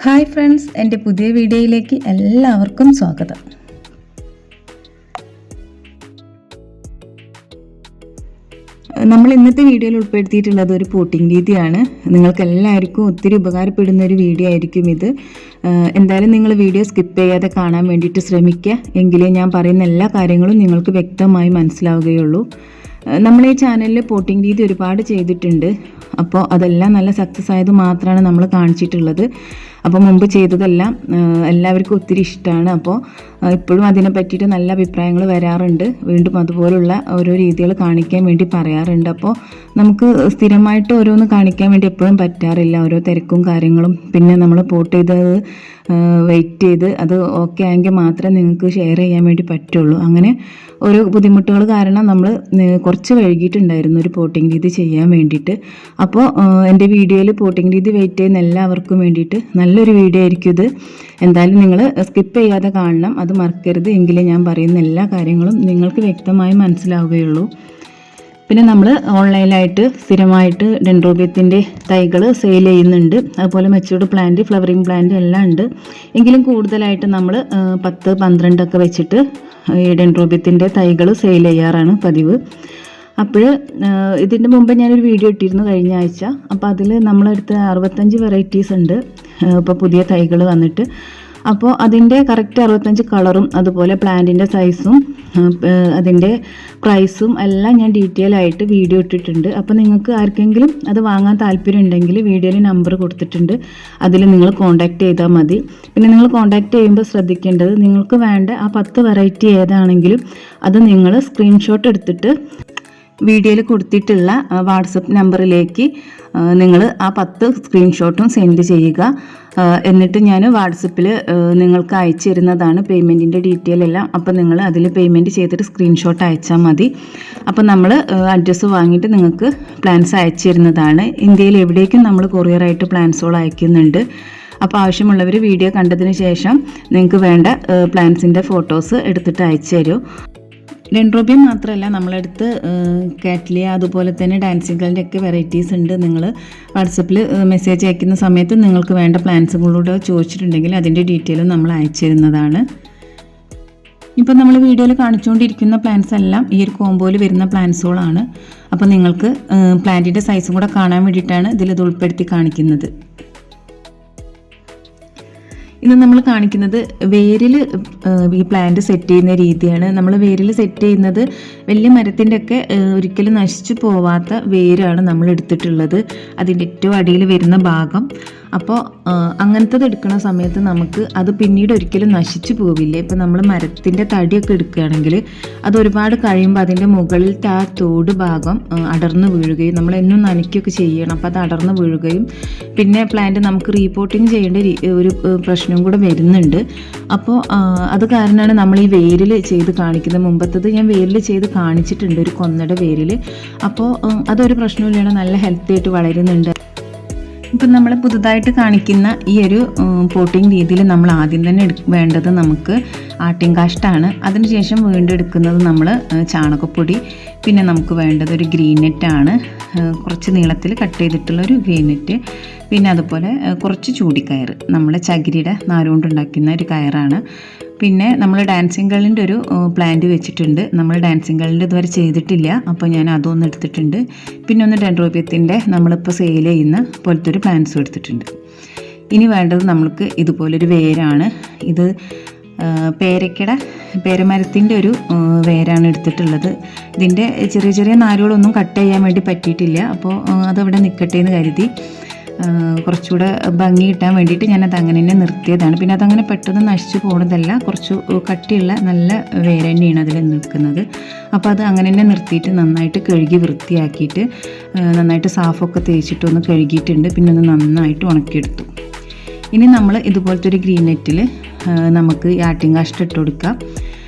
Hi friends, എൻ്റെ പുതിയ വീഡിയോയിലേക്ക് എല്ലാവർക്കും സ്വാഗതം. നമ്മൾ ഇന്നത്തെ വീഡിയോയിൽ ഉൾപ്പെടുത്തിയിട്ടുള്ളത് ഒരു പോട്ടിംഗ് രീതിയാണ്. നിങ്ങൾക്ക് എല്ലാവർക്കും ഒത്തിരി ഉപകാരപ്പെടുന്ന ഒരു വീഡിയോ ആയിരിക്കും ഇത്. എന്തായാലും നിങ്ങൾ വീഡിയോ സ്കിപ്പ് ചെയ്യാതെ കാണാൻ വേണ്ടിയിട്ട് ശ്രമിക്കുക. എങ്കിലേ ഞാൻ പറയുന്ന എല്ലാ കാര്യങ്ങളും നിങ്ങൾക്ക് വ്യക്തമായി മനസ്സിലാവുകയുള്ളൂ. നമ്മൾ ഈ ചാനലിൽ പോട്ടിംഗ് രീതി ഒരുപാട് ചെയ്തിട്ടുണ്ട്. അപ്പോൾ അതെല്ലാം നല്ല സക്സസ് ആയത് മാത്രമാണ് നമ്മൾ കാണിച്ചിട്ടുള്ളത്. അപ്പോൾ മുമ്പ് ചെയ്തതെല്ലാം എല്ലാവർക്കും ഒത്തിരി ഇഷ്ടമാണ്. അപ്പോൾ ഇപ്പോഴും അതിനെ പറ്റിയിട്ട് നല്ല അഭിപ്രായങ്ങൾ വരാറുണ്ട്. വീണ്ടും അതുപോലുള്ള ഓരോ രീതികൾ കാണിക്കാൻ വേണ്ടി പറയാറുണ്ട്. അപ്പോൾ നമുക്ക് സ്ഥിരമായിട്ട് ഓരോന്ന് കാണിക്കാൻ വേണ്ടി എപ്പോഴും പറ്റാറില്ല, ഓരോ തിരക്കും കാര്യങ്ങളും. പിന്നെ നമ്മൾ പോട്ട് ചെയ്തത് വെയിറ്റ് ചെയ്ത് അത് ഓക്കെ ആയെങ്കിൽ മാത്രമേ നിങ്ങൾക്ക് ഷെയർ ചെയ്യാൻ വേണ്ടി പറ്റുള്ളൂ. അങ്ങനെ ഓരോ ബുദ്ധിമുട്ടുകൾ കാരണം നമ്മൾ കുറച്ച് വൈകിട്ടുണ്ടായിരുന്നു ഒരു പോട്ടിംഗ് രീതി ചെയ്യാൻ വേണ്ടിയിട്ട്. അപ്പോൾ എൻ്റെ വീഡിയോയിൽ പോട്ടിംഗ് രീതി വെയിറ്റ് ചെയ്യുന്ന എല്ലാവർക്കും വേണ്ടിയിട്ട് നല്ലൊരു വീഡിയോ ആയിരിക്കും ഇത്. എന്തായാലും നിങ്ങൾ സ്കിപ്പ് ചെയ്യാതെ കാണണം, അത് മറക്കരുത്. എങ്കിലേ ഞാൻ പറയുന്ന എല്ലാ കാര്യങ്ങളും നിങ്ങൾക്ക് വ്യക്തമായി മനസ്സിലാവുകയുള്ളൂ. പിന്നെ നമ്മൾ ഓൺലൈനായിട്ട് സ്ഥിരമായിട്ട് ഡെൻഡ്രോബിയത്തിൻ്റെ തൈകൾ സെയിൽ ചെയ്യുന്നുണ്ട്. അതുപോലെ മെച്ചൂർഡ് പ്ലാന്റ്, ഫ്ലവറിങ് പ്ലാന്റ് എല്ലാം ഉണ്ട്. എങ്കിലും കൂടുതലായിട്ട് നമ്മൾ 10-12 ഒക്കെ വെച്ചിട്ട് ഈ ഡെൻഡ്രോബിയത്തിൻ്റെ തൈകൾ സെയിൽ ചെയ്യാറാണ് പതിവ്. അപ്പോൾ ഇതിൻ്റെ മുമ്പ് ഞാനൊരു വീഡിയോ ഇട്ടിരുന്നു കഴിഞ്ഞ ആഴ്ച. അപ്പോൾ അതിൽ നമ്മളെടുത്ത് 65 വെറൈറ്റീസ് ഉണ്ട് ഇപ്പോൾ പുതിയ തൈകൾ വന്നിട്ട്. അപ്പോൾ അതിൻ്റെ കറക്റ്റ് 65 കളറും അതുപോലെ പ്ലാന്റിൻ്റെ സൈസും അതിൻ്റെ പ്രൈസും എല്ലാം ഞാൻ ഡീറ്റെയിൽ ആയിട്ട് വീഡിയോ ഇട്ടിട്ടുണ്ട്. അപ്പോൾ നിങ്ങൾക്ക് ആർക്കെങ്കിലും അത് വാങ്ങാൻ താല്പര്യം ഉണ്ടെങ്കിൽ വീഡിയോയിൽ നമ്പർ കൊടുത്തിട്ടുണ്ട്, അതിൽ നിങ്ങൾ കോൺടാക്റ്റ് ചെയ്താൽ മതി. പിന്നെ നിങ്ങൾ കോൺടാക്റ്റ് ചെയ്യുമ്പോൾ ശ്രദ്ധിക്കേണ്ടത്, നിങ്ങൾക്ക് വേണ്ട ആ 10 വെറൈറ്റി ഏതാണെങ്കിലും അത് നിങ്ങൾ സ്ക്രീൻഷോട്ട് എടുത്തിട്ട് വീഡിയോയിൽ കൊടുത്തിട്ടുള്ള വാട്സപ്പ് നമ്പറിലേക്ക് നിങ്ങൾ ആ 10 സ്ക്രീൻഷോട്ടും സെൻഡ് ചെയ്യുക. എന്നിട്ട് ഞാൻ വാട്സപ്പിൽ നിങ്ങൾക്ക് അയച്ചു തരുന്നതാണ് പേയ്മെൻറ്റിൻ്റെ ഡീറ്റെയിൽ എല്ലാം. അപ്പോൾ നിങ്ങൾ അതിൽ പേയ്മെൻറ്റ് ചെയ്തിട്ട് സ്ക്രീൻഷോട്ട് അയച്ചാൽ മതി. അപ്പോൾ നമ്മൾ അഡ്രസ്സ് വാങ്ങിയിട്ട് നിങ്ങൾക്ക് പ്ലാൻസ് അയച്ചു തരുന്നതാണ്. ഇന്ത്യയിൽ എവിടേക്കും നമ്മൾ കൊറിയറായിട്ട് പ്ലാൻസുകൾ അയക്കുന്നുണ്ട്. അപ്പോൾ ആവശ്യമുള്ളവർ വീഡിയോ കണ്ടതിന് ശേഷം നിങ്ങൾക്ക് വേണ്ട പ്ലാൻസിൻ്റെ ഫോട്ടോസ് എടുത്തിട്ട് അയച്ചു തരൂ. ഡെൻഡ്രോബിയം മാത്രമല്ല, നമ്മളടുത്ത് കാറ്റ്ലിയ അതുപോലെ തന്നെ ഡാൻസിങ് ഗേളിൻ്റെ ഒക്കെ വെറൈറ്റീസ് ഉണ്ട്. നിങ്ങൾ വാട്സപ്പിൽ മെസ്സേജ് അയക്കുന്ന സമയത്ത് നിങ്ങൾക്ക് വേണ്ട പ്ലാൻസുകളൂടെ ചോദിച്ചിട്ടുണ്ടെങ്കിൽ അതിൻ്റെ ഡീറ്റെയിലും നമ്മൾ അയച്ചു തരുന്നതാണ്. ഇപ്പോൾ നമ്മൾ വീഡിയോയിൽ കാണിച്ചുകൊണ്ടിരിക്കുന്ന പ്ലാൻസ് എല്ലാം ഈ ഒരു കോമ്പോയിൽ വരുന്ന പ്ലാൻസുകളാണ്. അപ്പോൾ നിങ്ങൾക്ക് പ്ലാന്റിൻ്റെ സൈസും കൂടെ കാണാൻ വേണ്ടിയിട്ടാണ് ഇതിലിത് ഉൾപ്പെടുത്തി കാണിക്കുന്നത്. ഇന്ന് നമ്മൾ കാണിക്കുന്നത് വേരിൽ ഈ പ്ലാന്റ് സെറ്റ് ചെയ്യുന്ന രീതിയാണ്. നമ്മൾ വേരിൽ സെറ്റ് ചെയ്യുന്നത് വലിയ മരത്തിൻ്റെ ഒക്കെ ഒരിക്കലും നശിച്ചു പോവാത്ത വേരാണ് നമ്മൾ എടുത്തിട്ടുള്ളത്, അതിൻ്റെ ഏറ്റവും അടിയിൽ വരുന്ന ഭാഗം. അപ്പോൾ അങ്ങനത്തത് എടുക്കുന്ന സമയത്ത് നമുക്ക് അത് പിന്നീട് ഒരിക്കലും നശിച്ചു പോവില്ല. ഇപ്പോൾ നമ്മൾ മരത്തിൻ്റെ തടിയൊക്കെ എടുക്കുകയാണെങ്കിൽ അത് ഒരുപാട് കഴിയുമ്പോൾ അതിൻ്റെ മുകളിലത്തെ ആ തോട് ഭാഗം അടർന്നു വീഴുകയും നമ്മൾ എന്നും നനയ്ക്കുകയൊക്കെ ചെയ്യണം. അപ്പോൾ അത് അടർന്നു വീഴുകയും പിന്നെ പ്ലാന്റ് നമുക്ക് റീപോട്ടിങ് ചെയ്യേണ്ട ഒരു പ്രശ്നം കൂടെ വരുന്നുണ്ട്. അപ്പോൾ അത് കാരണമാണ് നമ്മൾ ഈ വേരിൽ ചെയ്ത് കാണിക്കുന്നത്. മുമ്പത്തത് ഞാൻ വേരിൽ ചെയ്ത് കാണിച്ചിട്ടുണ്ട്, ഒരു കൊന്നയുടെ വേരിൽ. അപ്പോൾ അതൊരു പ്രശ്നമില്ലാതെ നല്ല ഹെൽത്തി ആയിട്ട് വളരുന്നുണ്ട്. ഇപ്പം നമ്മൾ പുതുതായിട്ട് കാണിക്കുന്ന ഈ ഒരു പോട്ടിംഗ് രീതിയിൽ നമ്മൾ ആദ്യം തന്നെ വേണ്ടത് നമുക്ക് ആട്ടിൻകാഷ്ടാണ്. അതിനുശേഷം വീണ്ടും എടുക്കുന്നത് നമ്മൾ ചാണകപ്പൊടി. പിന്നെ നമുക്ക് വേണ്ടത് ഒരു ഗ്രീൻ നെറ്റാണ്, കുറച്ച് നീളത്തിൽ കട്ട് ചെയ്തിട്ടുള്ളൊരു ഗ്രീൻ നെറ്റ്. പിന്നെ അതുപോലെ കുറച്ച് ചൂടിക്കയർ, നമ്മൾ ചകിരിയുടെ നാരുകൊണ്ടുണ്ടാക്കുന്ന ഒരു കയറാണ്. പിന്നെ നമ്മൾ ഡാൻസിങ് ഗേളിൻ്റെ ഒരു പ്ലാന്റ് വെച്ചിട്ടുണ്ട്. നമ്മൾ ഡാൻസിങ് ഗേളിൻ്റെ ഇതുവരെ ചെയ്തിട്ടില്ല, അപ്പോൾ ഞാൻ അതൊന്ന് എടുത്തിട്ടുണ്ട്. പിന്നെ ഒന്ന് ഡെൻഡ്രോബിയത്തിൻ്റെ നമ്മളിപ്പോൾ സെയിൽ ചെയ്യുന്ന പോലത്തെ ഒരു പ്ലാന്റ്സും എടുത്തിട്ടുണ്ട്. ഇനി വേണ്ടത് നമ്മൾക്ക് ഇതുപോലൊരു വേരാണ്. ഇത് പേരമരത്തിൻ്റെ ഒരു വേരാണ് എടുത്തിട്ടുള്ളത്. ഇതിൻ്റെ ചെറിയ ചെറിയ നാരുകളൊന്നും കട്ട് ചെയ്യാൻ വേണ്ടി പറ്റിയിട്ടില്ല. അപ്പോൾ അതവിടെ നിൽക്കട്ടെ എന്ന് കരുതി കുറച്ചുകൂടെ ഭംഗി കിട്ടാൻ വേണ്ടിയിട്ട് ഞാനത് അങ്ങനെ തന്നെ നിർത്തിയതാണ്. പിന്നെ അതങ്ങനെ പെട്ടെന്ന് നശിച്ചു പോകുന്നതല്ല, കുറച്ച് കട്ടിയുള്ള നല്ല വേര് തന്നെയാണ് അതിൽ നിൽക്കുന്നത്. അപ്പോൾ അത് അങ്ങനെ തന്നെ നിർത്തിയിട്ട് നന്നായിട്ട് കഴുകി വൃത്തിയാക്കിയിട്ട് നന്നായിട്ട് സാഫൊക്കെ തേച്ചിട്ടൊന്ന് കഴുകിയിട്ടുണ്ട്. പിന്നെ ഒന്ന് നന്നായിട്ട് ഉണക്കിയെടുത്തു. ഇനി നമ്മൾ ഇതുപോലത്തെ ഒരു ഗ്രീൻ നെറ്റിൽ നമുക്ക് ആട്ടിൻകാഷ്ടം ഇട്ട് കൊടുക്കാം.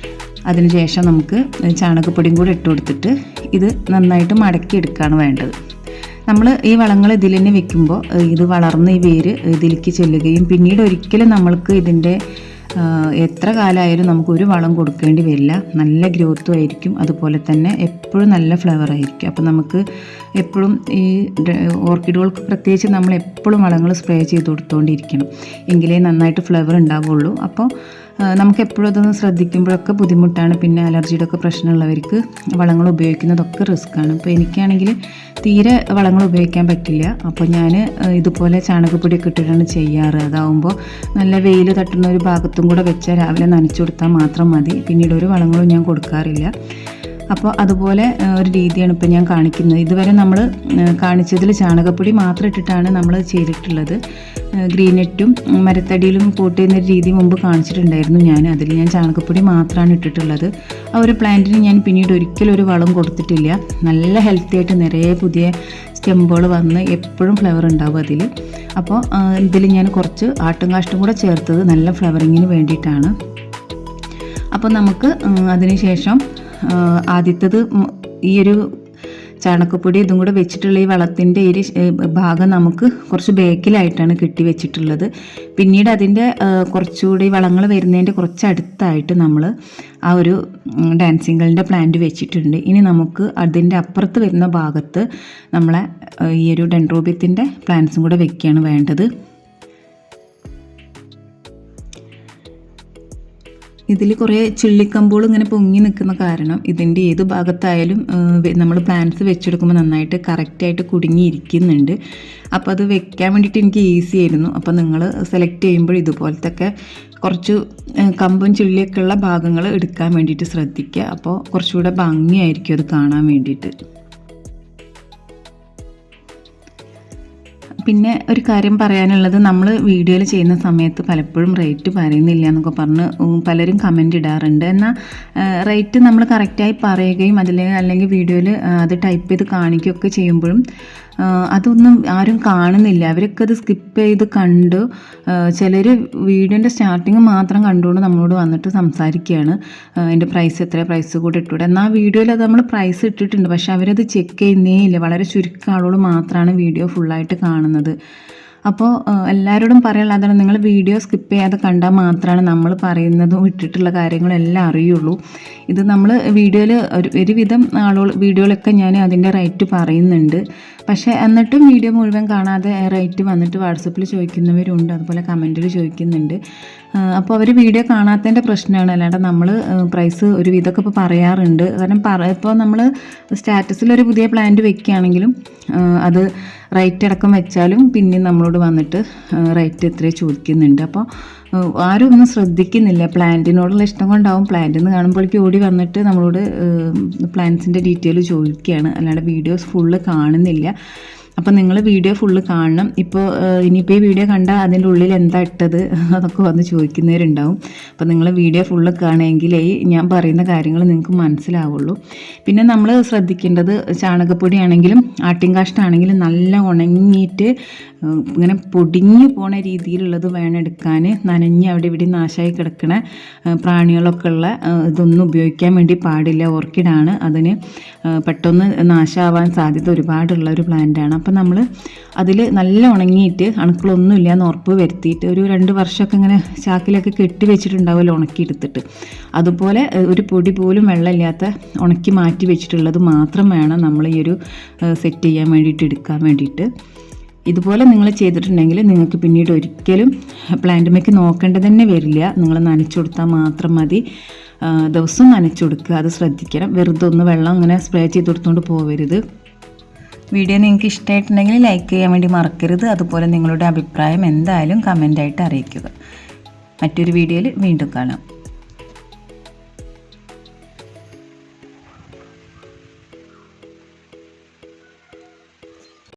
അതിനുശേഷം നമുക്ക് ചാണകപ്പൊടിയും കൂടി ഇട്ട് കൊടുത്തിട്ട് ഇത് നന്നായിട്ട് മടക്കിയെടുക്കുകയാണ് വേണ്ടത്. നമ്മൾ ഈ വളങ്ങൾ ഇതിൽ തന്നെ വെക്കുമ്പോൾ ഇത് വളർന്ന് ഈ വേര് ഇതിലേക്ക് ചെല്ലുകയും പിന്നീട് ഒരിക്കലും നമ്മൾക്ക് ഇതിൻ്റെ എത്ര കാലമായാലും നമുക്കൊരു വളം കൊടുക്കേണ്ടി വരില്ല. നല്ല ഗ്രോത്തും ആയിരിക്കും, അതുപോലെ തന്നെ എപ്പോഴും നല്ല ഫ്ലവർ ആയിരിക്കും. അപ്പോൾ നമുക്ക് എപ്പോഴും ഈ ഓർക്കിഡുകൾക്ക് പ്രത്യേകിച്ച് നമ്മൾ എപ്പോഴും വളങ്ങൾ സ്പ്രേ ചെയ്ത് കൊടുത്തുകൊണ്ടിരിക്കണം, എങ്കിലേ നന്നായിട്ട് ഫ്ലവർ ഉണ്ടാവുള്ളൂ. അപ്പോൾ നമുക്ക് എപ്പോഴും അതൊന്ന് ശ്രദ്ധിക്കുമ്പോഴൊക്കെ ബുദ്ധിമുട്ടാണ്. പിന്നെ അലർജിയുടെ ഒക്കെ പ്രശ്നമുള്ളവർക്ക് വളങ്ങൾ ഉപയോഗിക്കുന്നതൊക്കെ റിസ്ക്കാണ്. അപ്പോൾ എനിക്കാണെങ്കിൽ തീരെ വളങ്ങൾ ഉപയോഗിക്കാൻ പറ്റില്ല. അപ്പോൾ ഞാൻ ഇതുപോലെ ചാണകപ്പൊടിയൊക്കെ ഇട്ടിട്ടാണ് ചെയ്യാറ്. അതാവുമ്പോൾ നല്ല വെയിൽ തട്ടുന്ന ഒരു ഭാഗത്തും കൂടെ വെച്ചാൽ രാവിലെ നനച്ചു കൊടുത്താൽ മാത്രം മതി. പിന്നീട് ഒരു വളങ്ങളും ഞാൻ കൊടുക്കാറില്ല. അപ്പോൾ അതുപോലെ ഒരു രീതിയാണ് ഇപ്പോൾ ഞാൻ കാണിക്കുന്നത്. ഇതുവരെ നമ്മൾ കാണിച്ചതിൽ ചാണകപ്പൊടി മാത്രം ഇട്ടിട്ടാണ് നമ്മൾ ചെയ്തിട്ടുള്ളത്. ഗ്രീൻ നെറ്റും മരത്തടിയിലും പോട്ട് ചെയ്യുന്ന രീതി മുമ്പ് കാണിച്ചിട്ടുണ്ടായിരുന്നു അതിൽ ഞാൻ ചാണകപ്പൊടി മാത്രമാണ് ഇട്ടിട്ടുള്ളത്. ആ ഒരു പ്ലാന്റിന് ഞാൻ പിന്നീട് ഒരിക്കലും ഒരു വളം കൊടുത്തിട്ടില്ല. നല്ല ഹെൽത്തി ആയിട്ട് നിറയെ പുതിയ സ്റ്റെമ്പുകൾ വന്ന് എപ്പോഴും ഫ്ലവർ ഉണ്ടാവും അതിൽ. അപ്പോൾ ഇതിൽ ഞാൻ കുറച്ച് ആട്ടും കാഷ്ടം കൂടെ ചേർത്തത് നല്ല ഫ്ലവറിങ്ങിന് വേണ്ടിയിട്ടാണ്. അപ്പോൾ നമുക്ക് അതിന് ശേഷം ആദ്യത്തേത് ഈ ഒരു ചാണകപ്പൊടി ഇതും കൂടെ വെച്ചിട്ടുള്ള ഈ വളത്തിൻ്റെ ഈ ഭാഗം നമുക്ക് കുറച്ച് ബേക്കിലായിട്ടാണ് കെട്ടി വെച്ചിട്ടുള്ളത്. പിന്നീട് അതിൻ്റെ കുറച്ചുകൂടി വളങ്ങൾ വരുന്നതിൻ്റെ കുറച്ചടുത്തായിട്ട് നമ്മൾ ആ ഒരു ഡാൻസിങ് ഗേളിൻ്റെ പ്ലാന്റ് വെച്ചിട്ടുണ്ട്. ഇനി നമുക്ക് അതിൻ്റെ അപ്പുറത്ത് വരുന്ന ഭാഗത്ത് നമ്മളെ ഈ ഒരു ഡെൻഡ്രോബിയത്തിൻ്റെ പ്ലാന്റ്സും കൂടെ വെക്കുകയാണ് വേണ്ടത്. ഇതിൽ കുറേ ചിള്ളിക്കമ്പുകൾ ഇങ്ങനെ പൊങ്ങി നിൽക്കുന്ന കാരണം ഇതിൻ്റെ ഏത് ഭാഗത്തായാലും നമ്മൾ പ്ലാന്റ്സ് വെച്ചെടുക്കുമ്പോൾ നന്നായിട്ട് കറക്റ്റായിട്ട് കുടുങ്ങിയിരിക്കുന്നുണ്ട്. അപ്പോൾ അത് വെക്കാൻ വേണ്ടിയിട്ട് എനിക്ക് ഈസി ആയിരുന്നു. അപ്പോൾ നിങ്ങൾ സെലക്ട് ചെയ്യുമ്പോൾ ഇതുപോലത്തെ കുറച്ച് കമ്പും ചിള്ളിയൊക്കെ ഉള്ള ഭാഗങ്ങൾ എടുക്കാൻ വേണ്ടിയിട്ട് ശ്രദ്ധിക്കുക. അപ്പോൾ കുറച്ചുകൂടെ ഭംഗിയായിരിക്കും അത് കാണാൻ വേണ്ടിയിട്ട്. പിന്നെ ഒരു കാര്യം പറയാനുള്ളത്, നമ്മൾ വീഡിയോയിൽ ചെയ്യുന്ന സമയത്ത് പലപ്പോഴും റേറ്റ് പറയുന്നില്ല എന്നൊക്കെ പറഞ്ഞ് പലരും കമൻ്റ് ഇടാറുണ്ട്. എന്നാൽ റേറ്റ് നമ്മൾ കറക്റ്റായി പറയുകയും അല്ലെങ്കിൽ വീഡിയോയിൽ അത് ടൈപ്പ് ചെയ്ത് കാണിക്കുകയൊക്കെ ചെയ്യുമ്പോഴും അതൊന്നും ആരും കാണുന്നില്ല. അവരൊക്കെ അത് സ്കിപ്പ് ചെയ്ത് കണ്ടു. ചിലർ വീഡിയോൻ്റെ സ്റ്റാർട്ടിങ് മാത്രം കണ്ടുകൊണ്ട് നമ്മളോട് വന്നിട്ട് സംസാരിക്കുകയാണ്, അതിൻ്റെ പ്രൈസ് എത്ര, പ്രൈസ് കൂടെ ഇട്ടൂടെ. എന്നാൽ വീഡിയോയിൽ അത് നമ്മൾ പ്രൈസ് ഇട്ടിട്ടുണ്ട്, പക്ഷെ അവരത് ചെക്ക് ചെയ്യുന്നേ ഇല്ല. വളരെ ചുരുക്കം ആളുകൾ മാത്രമാണ് വീഡിയോ ഫുള്ളായിട്ട് കാണുന്നത്. അപ്പോൾ എല്ലാവരോടും പറയാനുള്ളതാണ്, നിങ്ങൾ വീഡിയോ സ്കിപ്പ് ചെയ്യാതെ കണ്ടാൽ മാത്രമാണ് നമ്മൾ പറയുന്നതും ഇട്ടിട്ടുള്ള കാര്യങ്ങളെല്ലാം അറിയുള്ളൂ. ഇത് നമ്മൾ വീഡിയോയിൽ ഒരുവിധം വീഡിയോയിലൊക്കെ ഞാൻ അതിൻ്റെ റേറ്റ് പറയുന്നുണ്ട്. പക്ഷേ എന്നിട്ടും വീഡിയോ മുഴുവൻ കാണാതെ റേറ്റ് വന്നിട്ട് വാട്സപ്പിൽ ചോദിക്കുന്നവരുണ്ട്, അതുപോലെ കമൻറ്റിൽ ചോദിക്കുന്നുണ്ട്. അപ്പോൾ അവർ വീഡിയോ കാണാത്തതിൻ്റെ പ്രശ്നമാണ്. അല്ലാണ്ട് നമ്മൾ പ്രൈസ് ഒരു വിധമൊക്കെ ഇപ്പോൾ പറയാറുണ്ട്. കാരണം ഇപ്പോൾ നമ്മൾ സ്റ്റാറ്റസിലൊരു പുതിയ പ്ലാന്റ് വെക്കുകയാണെങ്കിലും അത് റേറ്റ് അടക്കം വെച്ചാലും പിന്നെയും നമ്മളോട് വന്നിട്ട് റേറ്റ് എത്രയും ചോദിക്കുന്നുണ്ട്. അപ്പോൾ ആരും ഒന്നും ശ്രദ്ധിക്കുന്നില്ല. പ്ലാന്റിനോടുള്ള ഇഷ്ടം കൊണ്ടാവും പ്ലാന്റിൽ നിന്ന് കാണുമ്പോഴേക്ക് ഓടി വന്നിട്ട് നമ്മളോട് പ്ലാന്റ്സിൻ്റെ ഡീറ്റെയിൽ ചോദിക്കുകയാണ്, അല്ലാണ്ട് വീഡിയോസ് ഫുള്ള് കാണുന്നില്ല. അപ്പോൾ നിങ്ങൾ വീഡിയോ ഫുള്ള് കാണണം. ഇനിയിപ്പോൾ ഈ വീഡിയോ കണ്ടാൽ അതിൻ്റെ ഉള്ളിൽ എന്താ ഇട്ടത് അതൊക്കെ വന്ന് ചോദിക്കുന്നവരുണ്ടാവും. അപ്പോൾ നിങ്ങൾ വീഡിയോ ഫുള്ള് കാണുമെങ്കിലേ ഞാൻ പറയുന്ന കാര്യങ്ങൾ നിങ്ങൾക്ക് മനസ്സിലാവുള്ളൂ. പിന്നെ നമ്മൾ ശ്രദ്ധിക്കേണ്ടത്, ചാണകപ്പൊടി ആണെങ്കിലും ആട്ടിൻകാഷ്ടാണെങ്കിലും നല്ല ഉണങ്ങിയിട്ട് ഇങ്ങനെ പൊടിഞ്ഞു പോണ രീതിയിലുള്ളത് വേണം എടുക്കാൻ. നനഞ്ഞ് അവിടെ ഇവിടെ നാശമായി കിടക്കണ പ്രാണികളൊക്കെ ഉള്ള ഇതൊന്നും ഉപയോഗിക്കാൻ വേണ്ടി പാടില്ല. ഓർക്കിഡാണ്, അതിന് പെട്ടെന്ന് നാശമാവാൻ സാധ്യത ഒരുപാടുള്ള ഒരു പ്ലാന്റാണ്. അപ്പം നമ്മൾ അതിൽ നല്ല ഉണങ്ങിയിട്ട് അണുക്കളൊന്നും ഇല്ലയെന്ന് ഉറപ്പ് വരുത്തിയിട്ട് ഒരു 2 വർഷമൊക്കെ ഇങ്ങനെ ചാക്കിലൊക്കെ കെട്ടി വെച്ചിട്ടുണ്ടാവുമല്ലോ ഉണക്കിയെടുത്തിട്ട്, അതുപോലെ ഒരു പൊടി പോലും വെള്ളമില്ലാത്ത ഉണക്കി മാറ്റി വെച്ചിട്ടുള്ളത് മാത്രം വേണം നമ്മൾ ഈ ഒരു സെറ്റ് ചെയ്യാൻ വേണ്ടിയിട്ട് എടുക്കാൻ വേണ്ടിയിട്ട്. ഇതുപോലെ നിങ്ങൾ ചെയ്തിട്ടുണ്ടെങ്കിൽ നിങ്ങൾക്ക് പിന്നീട് ഒരിക്കലും പ്ലാന്റുമേക്ക് നോക്കേണ്ടത് തന്നെ വരില്ല. നിങ്ങൾ നനച്ചു കൊടുത്താൽ മാത്രം മതി. ദിവസവും നനച്ചു കൊടുക്കുക, അത് ശ്രദ്ധിക്കണം. വെറുതെ ഒന്ന് വെള്ളം അങ്ങനെ സ്പ്രേ ചെയ്ത് കൊടുത്തുകൊണ്ട് പോകരുത്. വീഡിയോ നിങ്ങൾക്ക് ഇഷ്ടമായിട്ടുണ്ടെങ്കിൽ ലൈക്ക് ചെയ്യാൻ വേണ്ടി മറക്കരുത്. അതുപോലെ നിങ്ങളുടെ അഭിപ്രായം എന്തായാലും കമൻ്റായിട്ട് അറിയിക്കുക. മറ്റൊരു വീഡിയോയിൽ വീണ്ടും കാണാം.